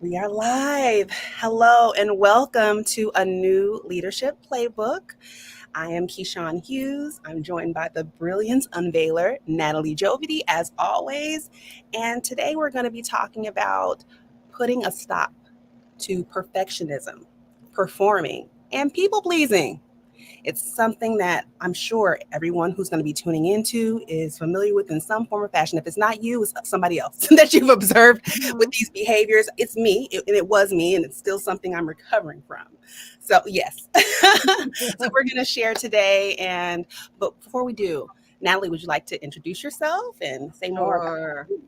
We are live. Hello and welcome to A New Leadership Playbook. I am Keshawn Hughes. I'm joined by the Brilliance Unveiler, Natalie Jobity, as always. And today we're going to be talking about putting a stop to perfectionism, performing, and people pleasing. It's something that I'm sure everyone who's going to be tuning into is familiar with in some form or fashion. If it's not you, it's somebody else that you've observed with Mhm. these behaviors. It's me, and it was me, and it's still something I'm recovering from. So, yes. So, we're going to share today. But before we do, Natalie, would you like to introduce yourself and say more about Sure. you?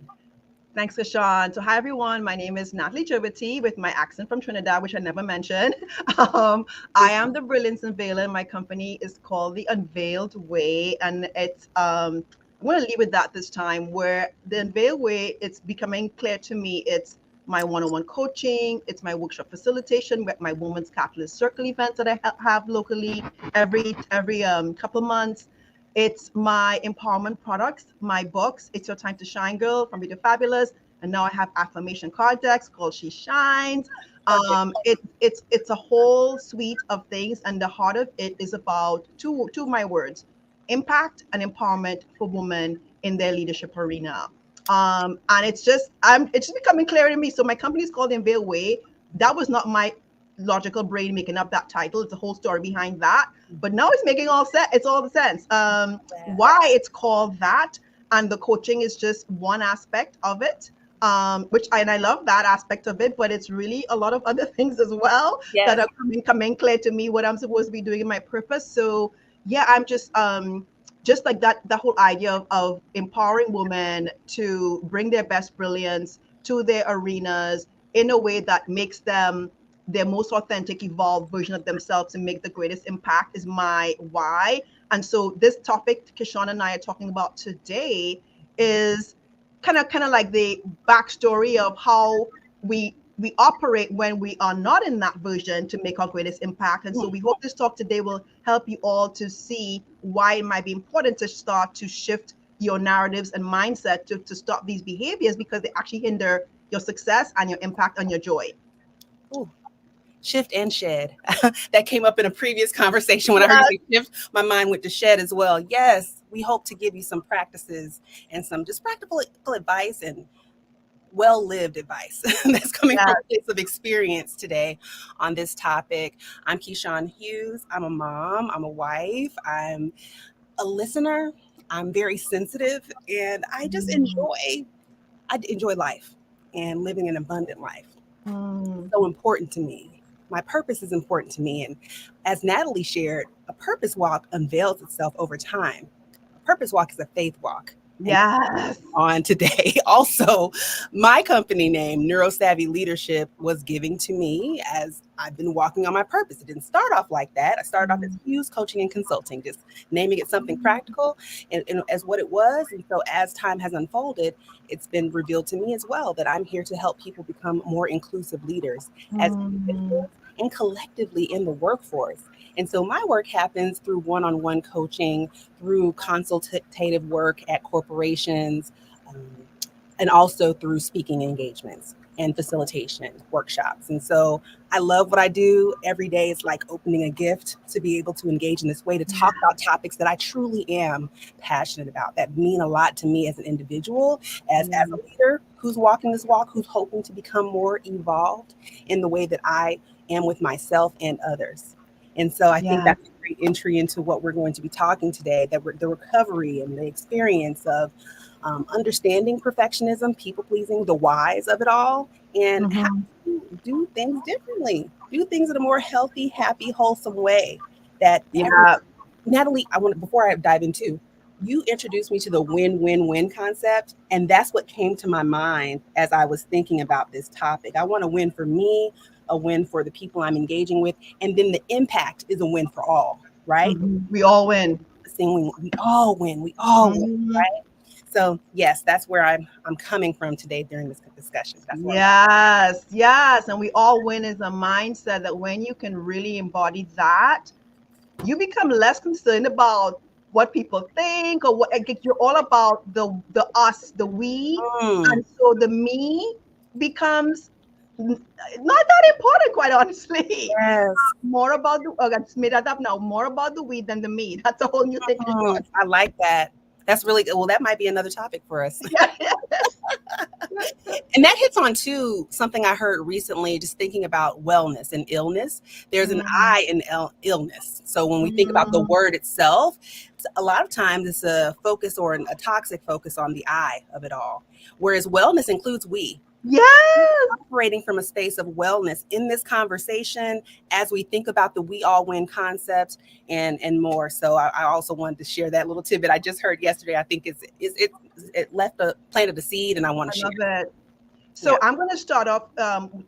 Thanks, Keshawn. So, hi, everyone. My name is Natalie Jobity with my accent from Trinidad, which I never mentioned. Um, I am the Brilliance Unveiler. My company is called The Unveiled Way. And I'm going to leave with that this time, where the Unveiled Way, it's becoming clear to me. It's my one-on-one coaching. It's my workshop facilitation with my Women's Catalyst Circle events that I have locally every couple of months. It's my empowerment products, my books. It's Your Time to Shine Girl from Be the Fabulous. And now I have affirmation card decks called She Shines. Perfect. It's a whole suite of things, and the heart of it is about two of my words: impact and empowerment for women in their leadership arena. And it's just becoming clear to me. So my company is called The Unveil Way. That was not my logical brain making up that title. It's a whole story behind that, but now it's making all sense. It's all the sense. Why it's called that, and the coaching is just one aspect of it. And I love that aspect of it, but it's really a lot of other things as well that Yes. are coming clear to me what I'm supposed to be doing in my purpose. So yeah, I'm just like that whole idea of empowering women to bring their best brilliance to their arenas in a way that makes them their most authentic, evolved version of themselves and make the greatest impact is my why. And so this topic Keshawn and I are talking about today is kind of like the backstory of how we operate when we are not in that version to make our greatest impact. And so we hope this talk today will help you all to see why it might be important to start to shift your narratives and mindset to stop these behaviors, because they actually hinder your success and your impact and your joy. Ooh, shift and shed. That came up in a previous conversation when I heard you Yes. say shift. My mind went to shed as well. Yes, we hope to give you some practices and some just practical advice and well lived advice that's coming from a place of experience today on this topic. I'm Keshawn Hughes. I'm a mom, I'm a wife, I'm a listener, I'm very sensitive, and I enjoy life and living an abundant life. Mm. So important to me. My purpose is important to me. And as Natalie shared, a purpose walk unveils itself over time. A purpose walk is a faith walk. And Yes. on today, also, my company name, Neuro Leadership, was giving to me as I've been walking on my purpose. It didn't start off like that. I started off as Hughes Coaching and Consulting, just naming it something practical and as what it was. And so as time has unfolded, it's been revealed to me as well that I'm here to help people become more inclusive leaders as Mm. individuals and collectively in the workforce. And so my work happens through one-on-one coaching, through consultative work at corporations, um, and also through speaking engagements and facilitation workshops. And so I love what I do. Every day is like opening a gift to be able to engage in this way to talk about topics that I truly am passionate about, that mean a lot to me as an individual, as a leader who's walking this walk, who's hoping to become more evolved in the way that I am with myself and others. And so I think Yeah. that's a great entry into what we're going to be talking today, that the recovery and the experience of understanding perfectionism, people pleasing, the whys of it all, and how Mhm. to do things differently, do things in a more healthy, happy, wholesome way that every Yeah. Natalie, I want before I dive into, you introduced me to the win-win-win concept, and that's what came to my mind as I was thinking about this topic. I want a win for me, a win for the people I'm engaging with, and then the impact is a win for all, right? Mhm. We all win. Saying we all win, Mhm. right? So yes, that's where I'm coming from today during this discussion. That's where I'm Yes, yes. And we all win is a mindset that when you can really embody that, you become less concerned about what people think or what, like, you're all about the us, the we. mm, And so the me becomes not that important, quite honestly. Yes. More about the, I made that up now. More about the weed than the meat. That's a whole new thing, Keshawn. I like that. That's really good. Well, that might be another topic for us. And that hits on too something I heard recently, just thinking about wellness and illness. There's an Mm, I in illness. So when we think about the mm. word itself, a lot of times it's a focus or a toxic focus on the I of it all. Whereas wellness includes we. Yes. Operating from a space of wellness in this conversation as we think about the we all win concept and more. So I also wanted to share that little tidbit I just heard yesterday. I think it left a planted a seed, and I want I to share love it. it. Yeah. So I'm going to start off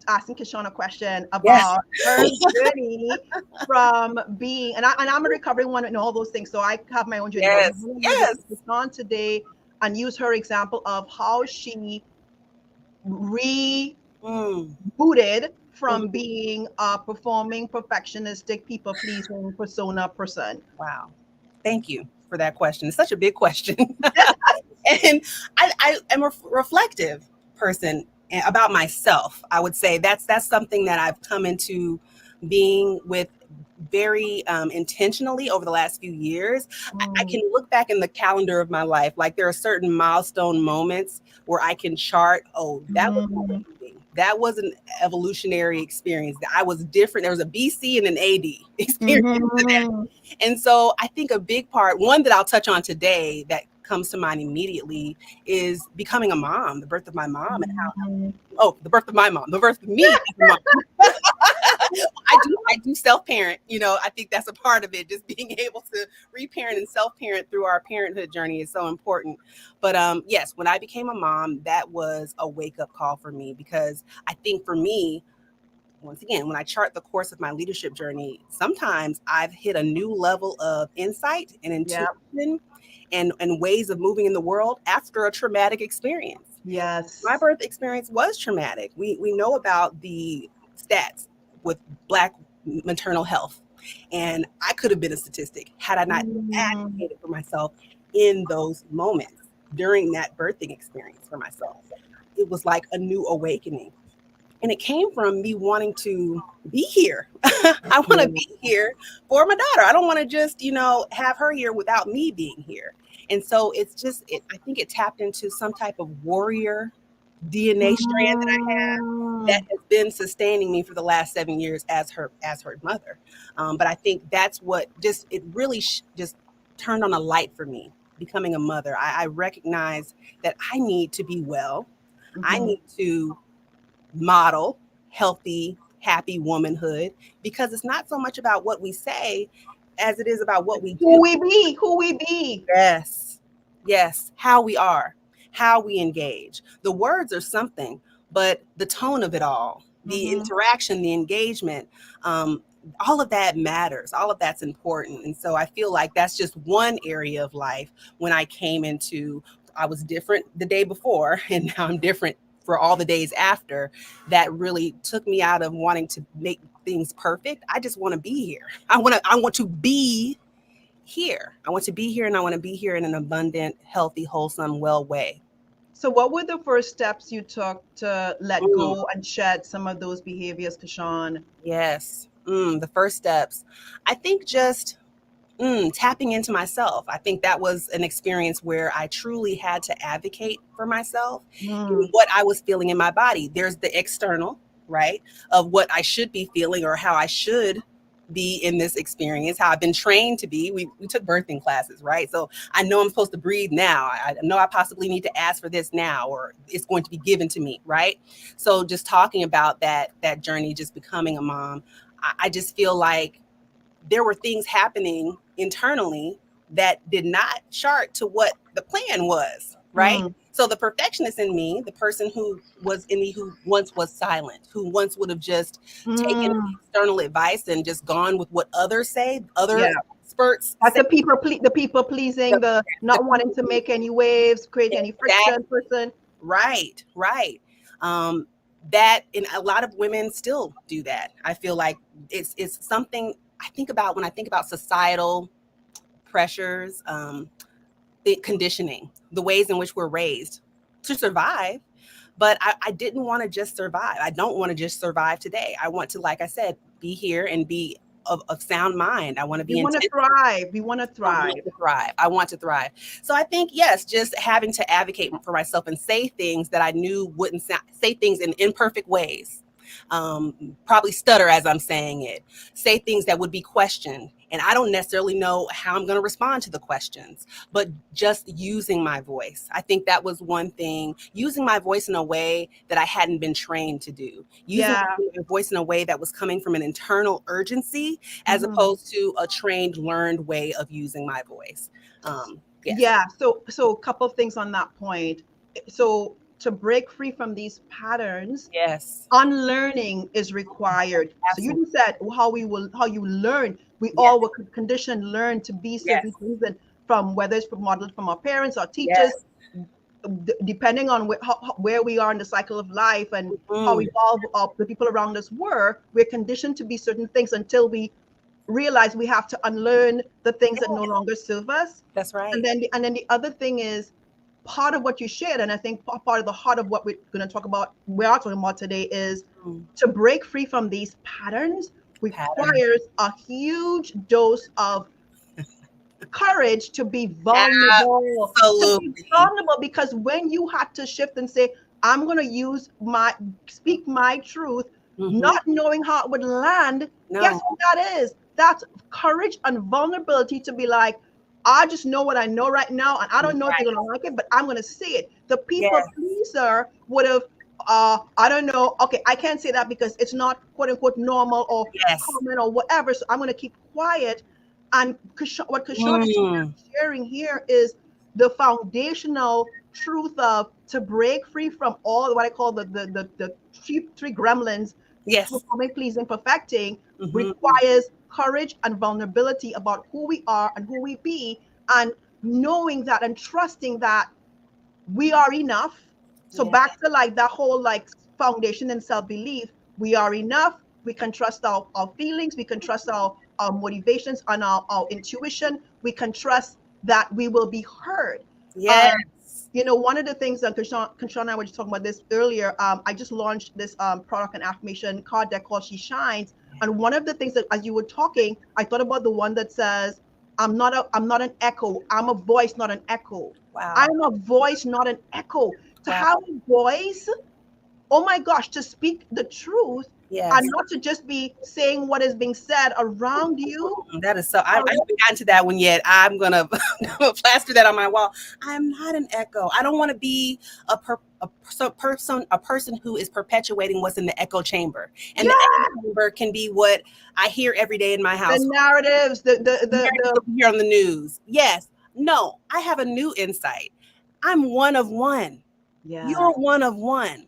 asking Keshawn a question Yes. about her journey from being, and I'm a recovering one and all those things. So I have my own journey, but we're Yes. going to use Yes. Keshawn today and use her example of how she rebooted Mm. from Mhm. being a performing, perfectionistic, people pleasing persona person. Wow. Thank you for that question. It's such a big question. And I am a reflective person about myself. I would say that's something that I've come into being with very intentionally over the last few years. I Mm, can look back in the calendar of my life, like there are certain milestone moments where I can chart, oh, that was my mm, awakening. That was an evolutionary experience. I was different. There was a BC and an AD experience to that. mhm, And so I think a big part, one that I'll touch on today that comes to mind immediately is becoming a mom, the birth of my mom, and how, mhm. the birth of my mom, the birth of me as a mom. I do self parent. I think that's a part of it. Just being able to reparent and self parent through our parenthood journey is so important. But yes, when I became a mom, that was a wake up call for me, because I think for me, once again, when I chart the course of my leadership journey, sometimes I've hit a new level of insight and Yep. intuition and ways of moving in the world after a traumatic experience. My Yes. birth experience was traumatic. We know about the stats with Black maternal health, and I could have been a statistic had I not Mm, advocated for myself in those moments during that birthing experience for myself. It was like a new awakening, and it came from me wanting to be here. I want to yeah. be here for my daughter. I don't want to just, have her here without me being here. And so I think it tapped into some type of warrior DNA strand that I have that Mm, has been sustaining me for the last 7 years as her mother. But I think that's what just it really just turned on a light for me becoming a mother. I recognize that I need to be well. I mhm. need to model healthy, happy womanhood, because it's not so much about what we say as it is about what we do. Who we be? Who we be? Yes. Yes. How we are, how we engage. The words are something, but the tone of it all, the Mm-hmm. interaction, the engagement, all of that matters. All of that's important. And so I feel like that's just one area of life when I came into, I was different the day before, and now I'm different for all the days after. That really took me out of wanting to make things perfect. I just want to be here. I want to be here. I want to be here, and I want to be here in an abundant, healthy, wholesome, well way. So, what were the first steps you took to let Mm, go and shed some of those behaviors, Kashawn? yes. The first steps. I think just tapping into myself. I think that was an experience where I truly had to advocate for myself in Mm, what I was feeling in my body. There's the external, right, of what I should be feeling or how I should be in this experience, how I've been trained to be. We took birthing classes, right? So I know I'm supposed to breathe now. I know I possibly need to ask for this now, or it's going to be given to me, right? So just talking about that journey, just becoming a mom, I just feel like there were things happening internally that did not chart to what the plan was, right? mm, So the perfectionist in me, the person who was in me, who once was silent, who once would have just taken mm. external advice and just gone with what others say, other Yeah, experts that's say, the people pleasing, the, the the not wanting to make any waves, create any friction exact person. right, right. Um, that and a lot of women still do that. I feel like it's something I think about when I think about societal pressures, the conditioning, the ways in which we're raised to survive. But I didn't want to just survive. I don't want to just survive today. I want to, like I said, be here and be of sound mind. I want to We be want to intentional. thrive. We want to I want thrive. to thrive. I want to thrive. So I think, yes, just having to advocate for myself and say things that I knew wouldn't sound, say things in imperfect ways, probably stutter as I'm saying it, say things that would be questioned. And I don't necessarily know how I'm going to respond to the questions, but just using my voice. I think that was one thing, using my voice in a way that I hadn't been trained to do, using Yeah. my voice in a way that was coming from an internal urgency as Mhm. opposed to a trained, learned way of using my voice. Yes. Yeah. So a couple of things on that point. So to break free from these patterns, Yes. unlearning is required. So you Absolutely. just said how you learn. We Yes. all were conditioned, learn to be certain Yes. things, and from whether it's from modeled from our parents or teachers, Yes. depending on where we are in the cycle of life and how Mm. evolved the people around us were, we're conditioned to be certain things until we realize we have to unlearn the things that no Yes. longer serve us. That's And right. then the other thing is part of what you shared, and I think part of the heart of what we're going to talk about, we are talking about today, is Mm. to break free from these patterns Pattern. requires a huge dose of courage to be vulnerable, Absolutely. because when you had to shift and say, I'm going to speak my truth, Hmm. not knowing how it would land, guess No. what that is? That's courage and vulnerability to be like, I just know what I know right now, and I don't know if they're Right. going to like it, but I'm going to say it. The people Yes. pleaser would have, I don't know, okay, I can't say that because it's not quote unquote normal or Yes. common or whatever, so I'm going to keep quiet. And what Keshawn is Mm. sharing here is the foundational truth of to break free from all what I call the three gremlins, Yes. performing, pleasing, perfecting, Hmm. requires courage and vulnerability about who we are and who we be, and knowing that and trusting that we are enough. So Yeah. back to like that whole like foundation and self-belief, we are enough. We can trust our feelings, we can trust our motivations and our intuition. We can trust that we will be heard. Yes. Um, one of the things that Keshawn and I were just talking about this earlier. I just launched this product and affirmation card deck called She Shines. And one of the things that, as you were talking, I thought about the one that says, I'm not an echo. I'm a voice, not an echo. Wow. I'm a voice, not an echo. To Wow. have a voice, oh my gosh, to speak the truth and Yes. not to just be saying what is being said around you. That is so. I Um, haven't gotten to that one yet. I'm gonna plaster that on my wall. I'm not an echo. I don't want to be a person who is perpetuating what's in the echo chamber. And the yeah, echo chamber can be what I hear every day in my the house. narratives, the Here on the news. Yes. No. I have a new insight. I'm one of one. yeah, You're one of one.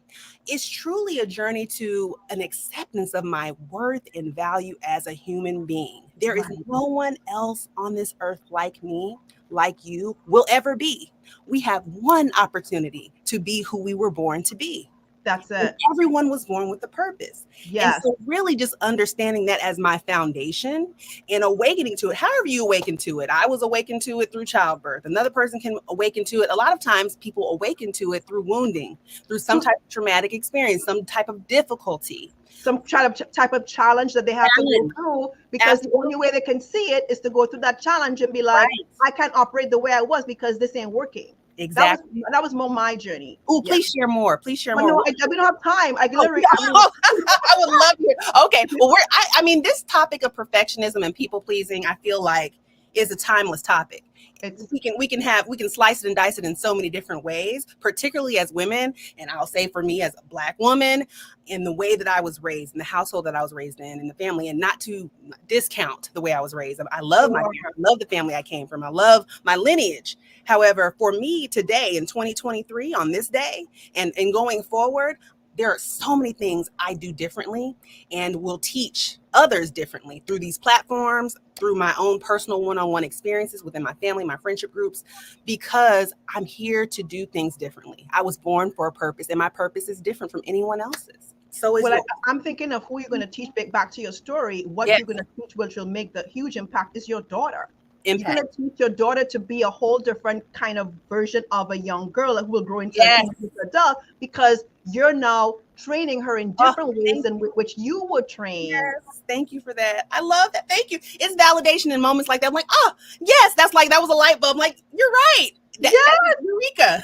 It's truly a journey to an acceptance of my worth and value as a human being. There is right. no one else on this earth like me, like you, will ever be. We have one opportunity to be who we were born to be. That's And it. everyone was born with a purpose. And Yes. so, really, just understanding that as my foundation and awakening to it, however you awaken to it. I was awakened to it through childbirth. Another person can awaken to it. A lot of times, people awaken to it through wounding, through some To type of traumatic experience, some type of difficulty. some type of challenge that they have to go Challenge. through, because the only way Absolutely. they can see it is to go through that challenge and be like, Right. I can't operate the way I was because this ain't working. That was Exactly. that was more my journey. Oh, Yeah. please share more. Please share But more. no, What? we don't have time. I Oh, literally, I mean, I would love to. Okay. Well, I mean, this topic of perfectionism and people pleasing, I feel like is a timeless topic. it's We can slice it and dice it in so many different ways, particularly as women. And I'll say for me as a Black woman, in the way that I was raised, in the household that I was raised in the family, and not to discount the way I was raised. I love my sure. parents, I love the family I came from, I love my lineage. However, for me today in 2023, on this day, and going forward, there are so many things I do differently and will teach others differently through these platforms, through my own personal one-on-one experiences within my family, my friendship groups, because I'm here to do things differently. I was born for a purpose, and my purpose is different from anyone else's. So is Well, yours. I'm thinking of who you're going to teach. Back to your story, what Yes, you're going to teach, which will make the huge impact, is your daughter. You're going impact. to teach your daughter to be a whole different kind of version of a young girl who will grow into a Yes, teenage adult, because you're now training her in Oh, different ways thank than you. which you would train. Yes, thank you for that. I love that. Thank you. It's validation in moments like that. I'm like, oh, yes, that's like, that was a light bulb. I'm like, you're right. That Yeah. is eureka.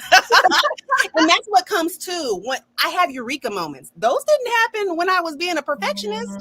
And that's what comes to when I have eureka moments. Those didn't happen when I was being a perfectionist.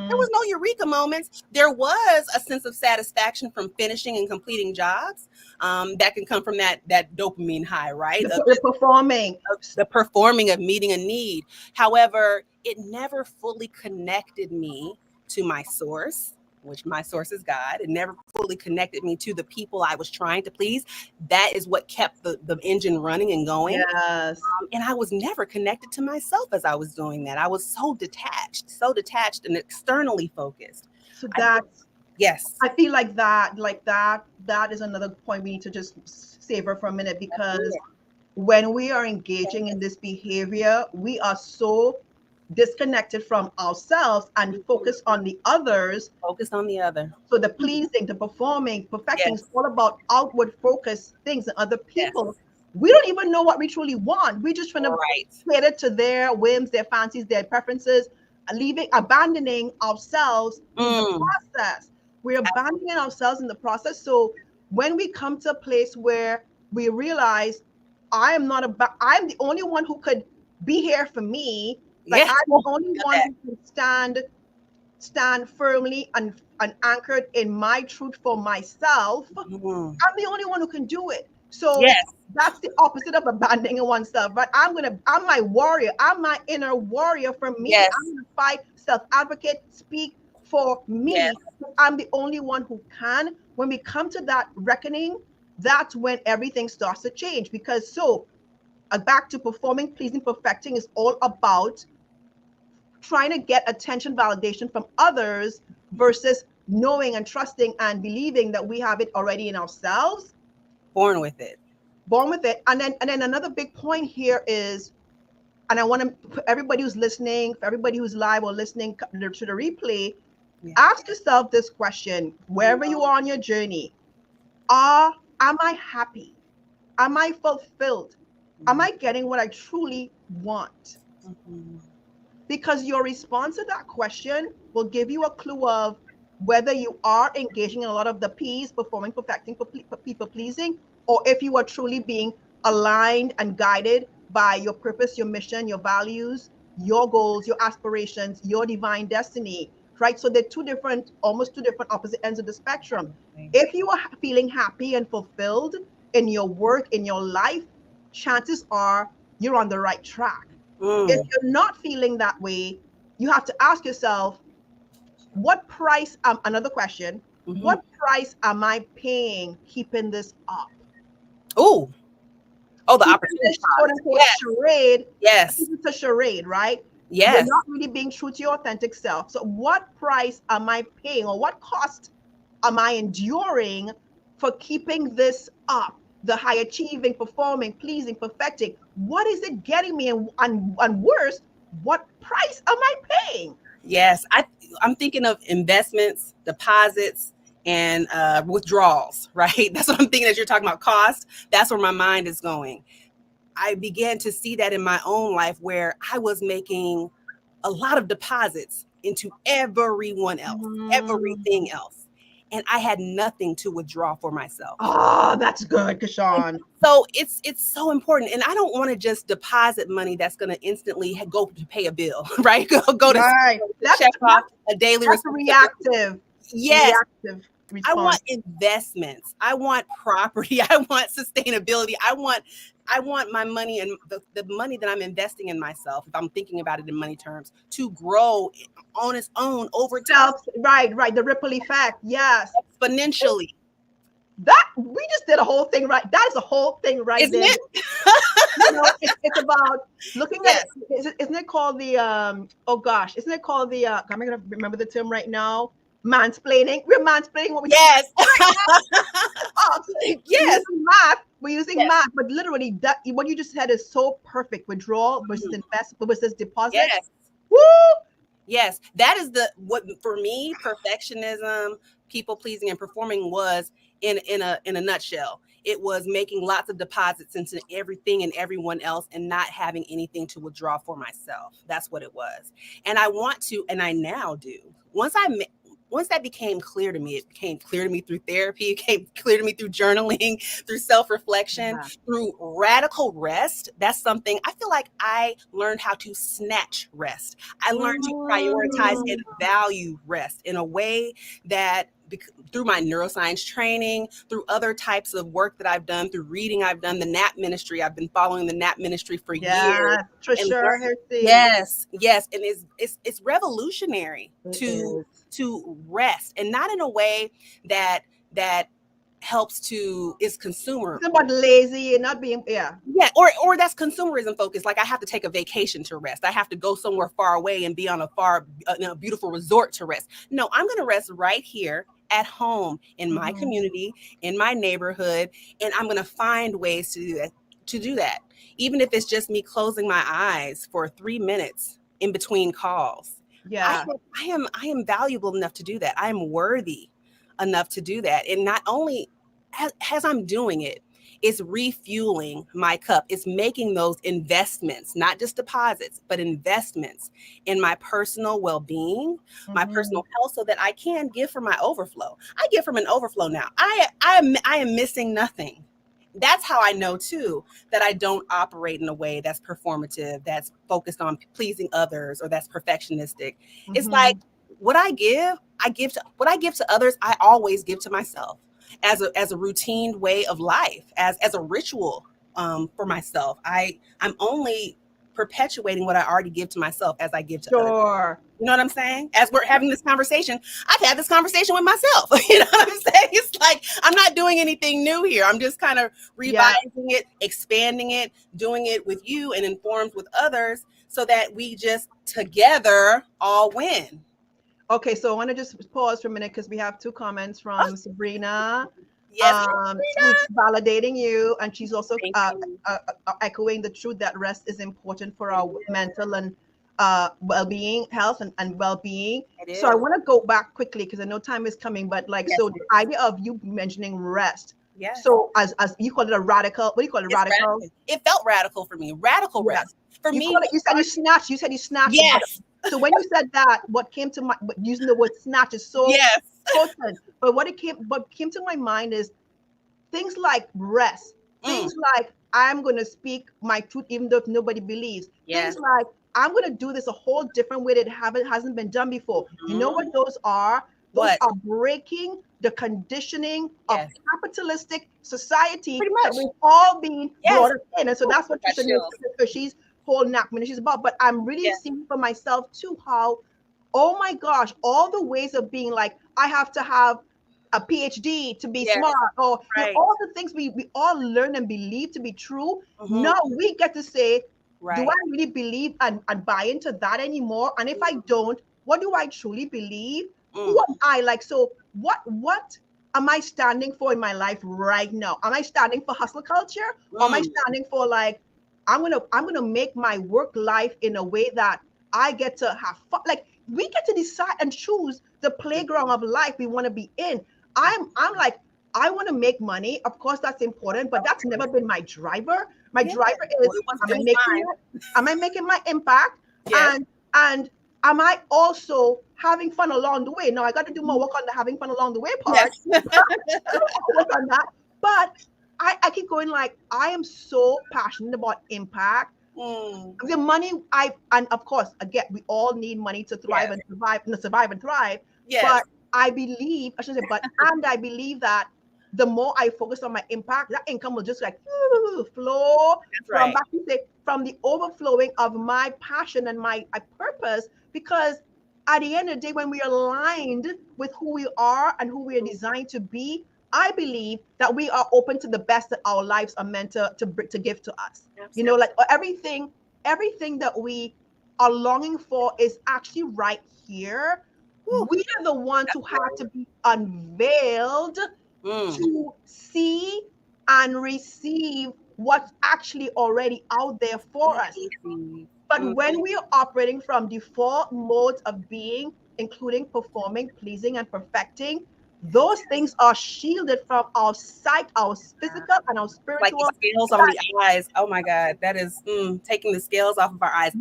There was Mm, no eureka moments. There was a sense of satisfaction from finishing and completing jobs. That can come from that dopamine high, right? the performing. The performing of meeting a need. However, it never fully connected me to my source, which my source is God. It never fully connected me to the people I was trying to please. That is what kept the engine running and going. Yes. And I was never connected to myself as I was doing that. I was so detached and externally focused. So I feel, that's, yes, I feel that is another point we need to just savor for a minute, because when we are engaging in this behavior, we are so disconnected from ourselves and focus on the others. focused on the other. So the pleasing, the performing, perfecting is Yes, all about outward focus things and other people. yes, We don't even know what we truly want. We just trying to right. cater to their whims, their fancies, their preferences, leaving, abandoning ourselves in the Mm, process. We're abandoning ourselves in the process. So when we come to a place where we realize I am not about, I'm the only one who could be here for me. Like yeah, I'm the only got one that. who can stand firmly and anchored in my truth for myself. Mm, I'm the only one who can do it. So yes, that's the opposite of abandoning oneself, right? I'm my warrior. I'm my inner warrior for me. yes, I'm gonna fight, self-advocate, speak for yes. me. I'm the only one who can. When we come to that reckoning, that's when everything starts to change. Because so back to performing, pleasing, perfecting is all about trying to get attention validation from others versus knowing and trusting and believing that we have it already in ourselves, Born with it. born with it. And then another big point here is, and I want to, for everybody who's listening, for everybody who's live or listening to the replay, Yeah. ask yourself this question wherever you are on your journey. are am I happy? Am I fulfilled? Am I getting what I truly want? Mhm. Because your response to that question will give you a clue of whether you are engaging in a lot of the P's, performing, perfecting, people pleasing, or if you are truly being aligned and guided by your purpose, your mission, your values, your goals, your aspirations, your divine destiny, right? So they're two different, almost two different opposite ends of the spectrum. Absolutely. If you are feeling happy and fulfilled in your work, in your life, chances are you're on the right track. If Mm, you're not feeling that way, you have to ask yourself, what price, another question, mhm. what price am I paying keeping this up? Ooh. Oh, the Keeping opportunity this quote cost. unquote Yes, charade, yes, because it's a charade, right? You're yes, not really being true to your authentic self. So, what price am I paying, or what cost am I enduring for keeping this up? The high achieving, performing, pleasing, perfecting. What is it getting me? And worse, what price am I paying? yes. I'm thinking of investments, deposits, and withdrawals. Right. That's what I'm thinking as you're talking about cost. That's where my mind is going. I began to see that in my own life where I was making a lot of deposits into everyone else, Mm. everything else. And I had nothing to withdraw for myself. Oh, that's good, And Keshawn. so it's so important. And I don't want to just deposit money that's going to instantly go to pay a bill, right? Go to Right. check off a daily That's responsibility. Yes, reactive I want response. investments. I want property. I want sustainability. I want my money and the money that I'm investing in myself, if I'm thinking about it in money terms, to grow on its own over time Right. The ripple effect. Yes. exponentially. That we just did a whole thing right. That is a whole thing right Isn't there. it? It's about looking at Yes. it. Isn't it called the oh gosh, isn't it called the I'm not gonna remember the term right now. Mansplaining. We're mansplaining what we see Yes. right now. We're Yes. using math. We're using Yes. math, but literally that what you just said is so perfect. Withdrawal versus Mhm. investment versus deposit. Yes. Woo! Yes, that is the what for me, perfectionism, people pleasing and performing was in a nutshell. It was making lots of deposits into everything and everyone else and not having anything to withdraw for myself. That's what it was. And I want to, and I now do. Once that became clear to me, it became clear to me through therapy, it became clear to me through journaling, through self-reflection, Yeah. through radical rest. That's something I feel like I learned how to snatch rest. I learned to prioritize and Mm. value rest in a way that through my neuroscience training, through other types of work that I've done, through reading I've done, the NAP ministry, I've been following the NAP ministry for years Yeah, and Trisha learning. Hersey. Yes, yes, and it's revolutionary It to is. rest, and not in a way that that helps to is consumer. It's about lazy and not being, yeah. Yeah, or that's consumerism focused. Like I have to take a vacation to rest. I have to go somewhere far away and be on a beautiful resort to rest. No, I'm going to rest right here at home in my Hmm. community, in my neighborhood, and I'm going to find ways to do that. To do that, even if it's just me closing my eyes for 3 minutes in between calls. Yeah. I am valuable enough to do that. I am worthy enough to do that, and not only as I'm doing it, it's refueling my cup. It's making those investments, not just deposits, but investments in my personal well being, my Hmm. personal health, so that I can give from my overflow. I give from an overflow now. I am missing nothing. That's how I know too that I don't operate in a way that's performative, that's focused on pleasing others, or that's perfectionistic. It's like Hmm. what I give to what I give to others, I always give to myself as a routine way of life, as a ritual for myself. I'm only perpetuating what I already give to myself as I give to others. Sure. You know what I'm saying? As we're having this conversation, I've had this conversation with myself. You know what I'm saying? It's like I'm not doing anything new here. I'm just kind of Yeah. revising it, expanding it, doing it with you and informed with others so that we just together all win. Okay, so I want to just pause for a minute because we have two comments Oh, from Sabrina, yes, who's validating you, and she's also thank you. echoing the truth that rest is important for our mental and well-being, health, and well-being. It So I is. want to go back quickly because I know time is coming, but like, Yes, so it the is. idea of you mentioning rest. Yes. So as you call it a radical, what do you call it, It's radical? radical. It felt radical for me. Radical Yeah. rest. For You me, call it, what you said you snatched it, but yes. so when you said that, what came to my, using the word snatch is so Yes. potent. But what came to my mind is things like rest, Mm, things like I'm going to speak my truth even though if nobody believes, things yes. like I'm going to do this a whole different way that hasn't been done before. You know what Mhm. those are? Those What? are breaking the conditioning of Yes. capitalistic society Pretty that much. we've all been Yes. brought up in. And so Ooh, that's what got Trisha knows chills. because she's whole knack she's about. But I'm really Yes. seeing for myself too how, oh my gosh, all the ways of being like, I have to have a PhD to be Yes. smart, or Right. all the things we all learn and believe to be true. Hmm. Now we get to say, do I Right. really believe and buy into that anymore? And if I don't, what do I truly believe? Who Mm. am I? Like, so what am I standing for in my life right now? Am I standing for hustle culture? Or am I Mm. standing for like, I'm gonna make my work life in a way that I get to have fun. Like we get to decide and choose the playground of life we want to be in. I'm like, I want to make money. Of course, that's important, but that's never been my driver. My Yeah. driver Well, is, it was mine. am I making my impact? Yes. And am I also having fun along the way? Now I got to do more work on the having fun along the way part. Yes. Work on that. But I keep going like I am so passionate about impact. Mm. The money I and of course again we all need money to thrive Yes. and survive, no, survive and thrive. But Yes. I believe I should say, but and I believe that the more I focus on my impact, that income will just like flow That's from right. back to say from the overflowing of my passion and my purpose. Because at the end of the day, when we are aligned with who we are and who we are Mm. designed to be, I believe that we are open to the best that our lives are meant to give to us. You know, Absolutely. like everything that we are longing for is actually right here. Whew. We are the ones who That's have right. to be unveiled Mm. to see and receive what's actually already out there for us. Easy. But Mm. when we are operating from default modes of being, including performing, pleasing, and perfecting, those things are shielded from our sight, our physical and our Like the spiritual. scales on the eyes. Oh my God, that is taking the scales off of our eyes.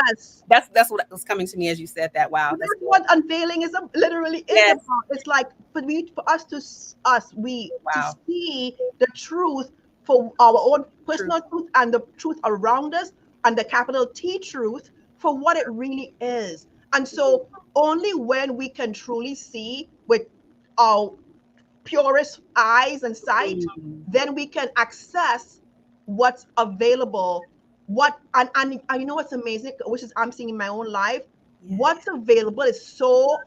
Yes. That's what was coming to me as you said that. Wow, And that's that's good. what unveiling literally is Yes. about. It's like for us to to Wow. see the truth for our own Truth. personal truth and the truth around us and the capital T truth for what it really is. And so only when we can truly see with our purest eyes and sight, Mm, then we can access what's available. And you know what's amazing, which is I'm seeing in my own life, yeah. what's available is so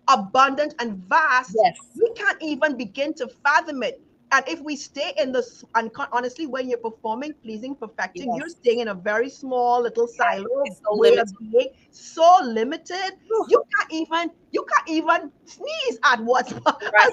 abundant and vast, Yes. we can't even begin to fathom it. And if we stay in this, and honestly, when you're performing, pleasing, perfecting, you're Yes. staying in a very small little Yes. silo It's so way of limited. being, so limited. Whew. You can't even sneeze at what's Right.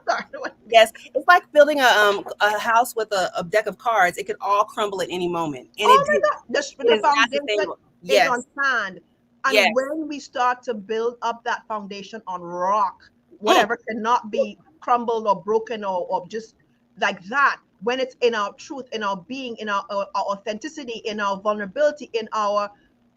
sorry. Yes. It's like building a house with a deck of cards. It could all crumble at any moment, and it Oh did. my God, It the is not foundation sustainable. is on Yes. sand. And Yes. when we start to build up that foundation on rock, Mm. whatever cannot be crumbled or broken or just like that, when it's in our truth, in our being, in our authenticity, in our vulnerability, in our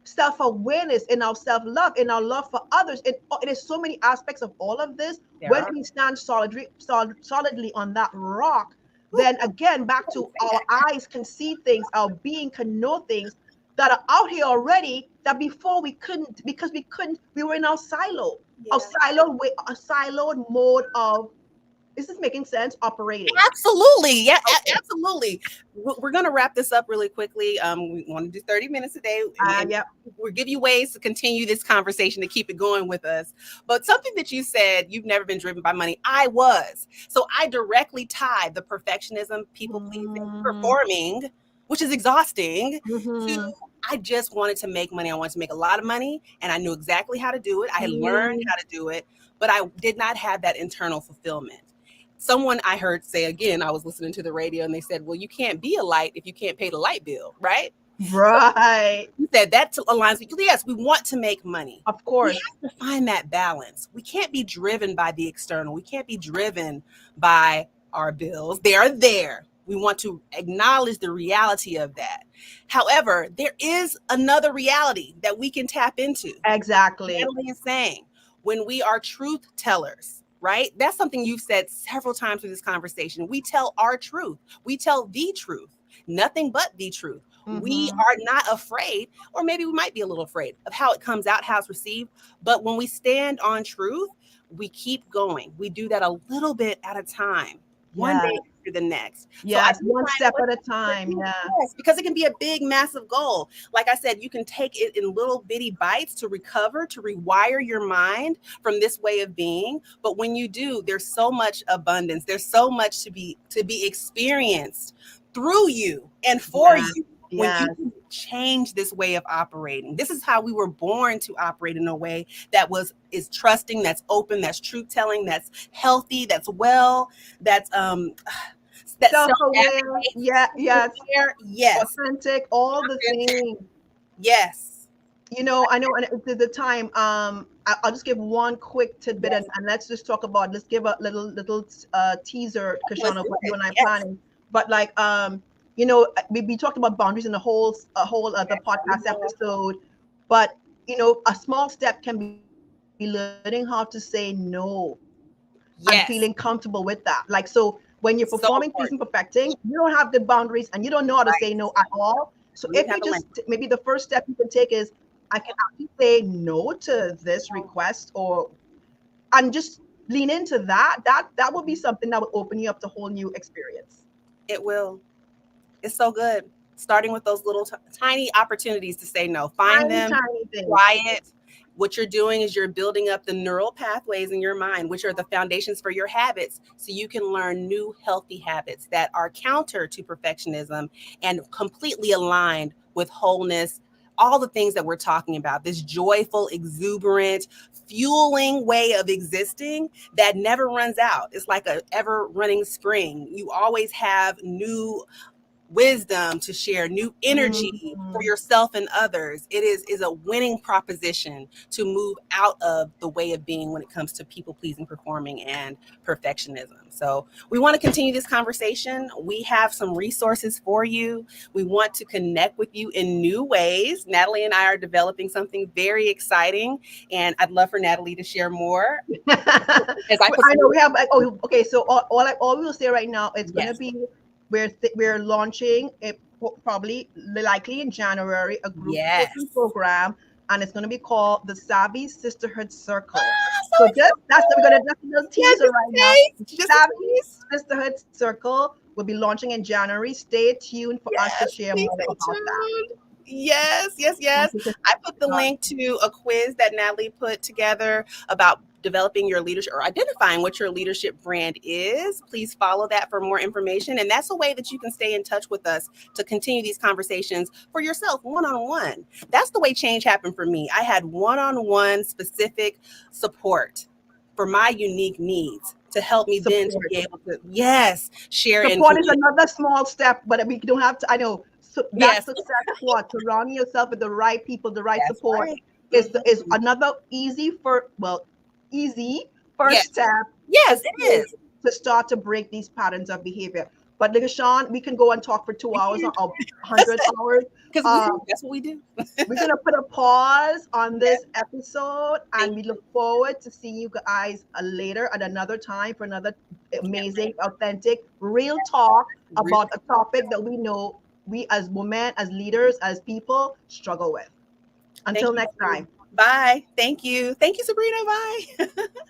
self awareness, in our self love, in our love for others, it is so many aspects of all of this. There When are. we stand solidly on that rock, Whew. then again, back I to say our that. eyes can see things, our being can know things that are out here already that before we couldn't, because we were in our silo, Yeah. a siloed mode of, is this making sense? Operating. Absolutely. Yeah, Okay. absolutely. We're going to wrap this up really quickly. We want to do 30 minutes a day, and Yeah. we'll give you ways to continue this conversation to keep it going with us. But something that you said, you've never been driven by money. I was. So I directly tied the perfectionism, people pleasing, Mm-hmm. performing, which is exhausting, to Mm-hmm. I just wanted to make money. I wanted to make a lot of money, and I knew exactly how to do it. I had learned Mm-hmm. how to do it, but I did not have that internal fulfillment. Someone I heard say again, I was listening to the radio and they said, well, you can't be a light if you can't pay the light bill, right? So Right. you said that aligns with, yes, we want to make money. Of We course. have to find that balance. We can't be driven by the external. We can't be driven by our bills. They are there. We want to acknowledge the reality of that. However, there is another reality that we can tap into. Exactly. Natalie is saying, when we are truth tellers, right? That's something you've said several times through this conversation. We tell our truth. We tell the truth, nothing but the truth. We Mm-hmm. are not afraid, or maybe we might be a little afraid of how it comes out, how it's received. But when we stand on truth, we keep going. We do that a little bit at a time, one Yeah. day after the next. So I Yes. do One find step what at a time. Yeah. yes, because it can be a big, massive goal. Like I said, you can take it in little bitty bites to recover, to rewire your mind from this way of being. But when you do, there's so much abundance. There's so much to be experienced through you and for Yeah. you when you Yes. can change this way of operating. This is how we were born to operate in a way that is trusting, that's open, that's truth telling, that's healthy, that's well, that self Self-aware. advocate, Yeah. Yes. self-aware. Yes, Authentic. All the things. yes, I know, and at the time, I'll just give one quick tidbit, yes. and let's just talk about, let's give a little teaser, Let's Keshawn, of do what you it. and I are Yes, planning. But like, we talked about boundaries in the whole other yes. We podcast have. episode, but a small step can be learning how to say no and feeling comfortable with Yes, that. Like, so when you're performing, pleasing, so perfecting, important. you don't have good boundaries and you don't know how to say no at Right. all. So if you We just, have a maybe language. the first step you can take is, I can actually say no to this request, and just lean into that. That would be something that would open you up to a whole new experience. It will. It's so good. Starting with those little tiny opportunities to say no. Find Tiny, them, tiny things. try it. What you're doing is you're building up the neural pathways in your mind, which are the foundations for your habits, so you can learn new healthy habits that are counter to perfectionism and completely aligned with wholeness. All the things that we're talking about, this joyful, exuberant, fueling way of existing that never runs out. It's like a ever running spring. You always have new wisdom, to share new energy for Mhm. yourself and others. It is a winning proposition to move out of the way of being when it comes to people pleasing, performing, and perfectionism. So we want to continue this conversation. We have some resources for you. We want to connect with you in new ways. Natalie and I are developing something very exciting, and I'd love for Natalie to share more as I put I some. know we have. Oh, okay. So all we will say right now, it's gonna Yes, be we're launching it probably likely in January a group yes. coaching program, and it's gonna be called the Savvy Sisterhood Circle. Ah, so So we're gonna excited. just a little Yes, teaser right now. just a Savvy taste. Sisterhood Circle will be launching in January. Stay tuned for us to Yes, share please more stay about that. tuned. Yes, yes, Thank yes. you, I put the Keshawn. link to a quiz that Natalie put together about developing your leadership or identifying what your leadership brand is. Please follow that for more information. And that's a way that you can stay in touch with us to continue these conversations for yourself one on one. That's the way change happened for me. I had one on one specific support for my unique needs to help me then to Support. be able to, yes, share in Support is community. another small step, but we don't have to. I know that Yes, success SWOT, surrounding yourself with the right people, the right that's support, right. is Mhm. another easy first Yes, step to yes, it take is. to start to break these patterns of behavior. But like Sean, we can go and talk for 2 hours or 100 hours. Because we Um, do. That's what we do. we're gonna put a pause on Yes, this episode, thank and we look forward to seeing you guys later at another time for another you. Can't amazing, wait. authentic, real talk Really. about a topic that we know we as women, as leaders, as people struggle with. Thank Until you. next time. Bye. Thank you. Thank you, Sabrina. Bye.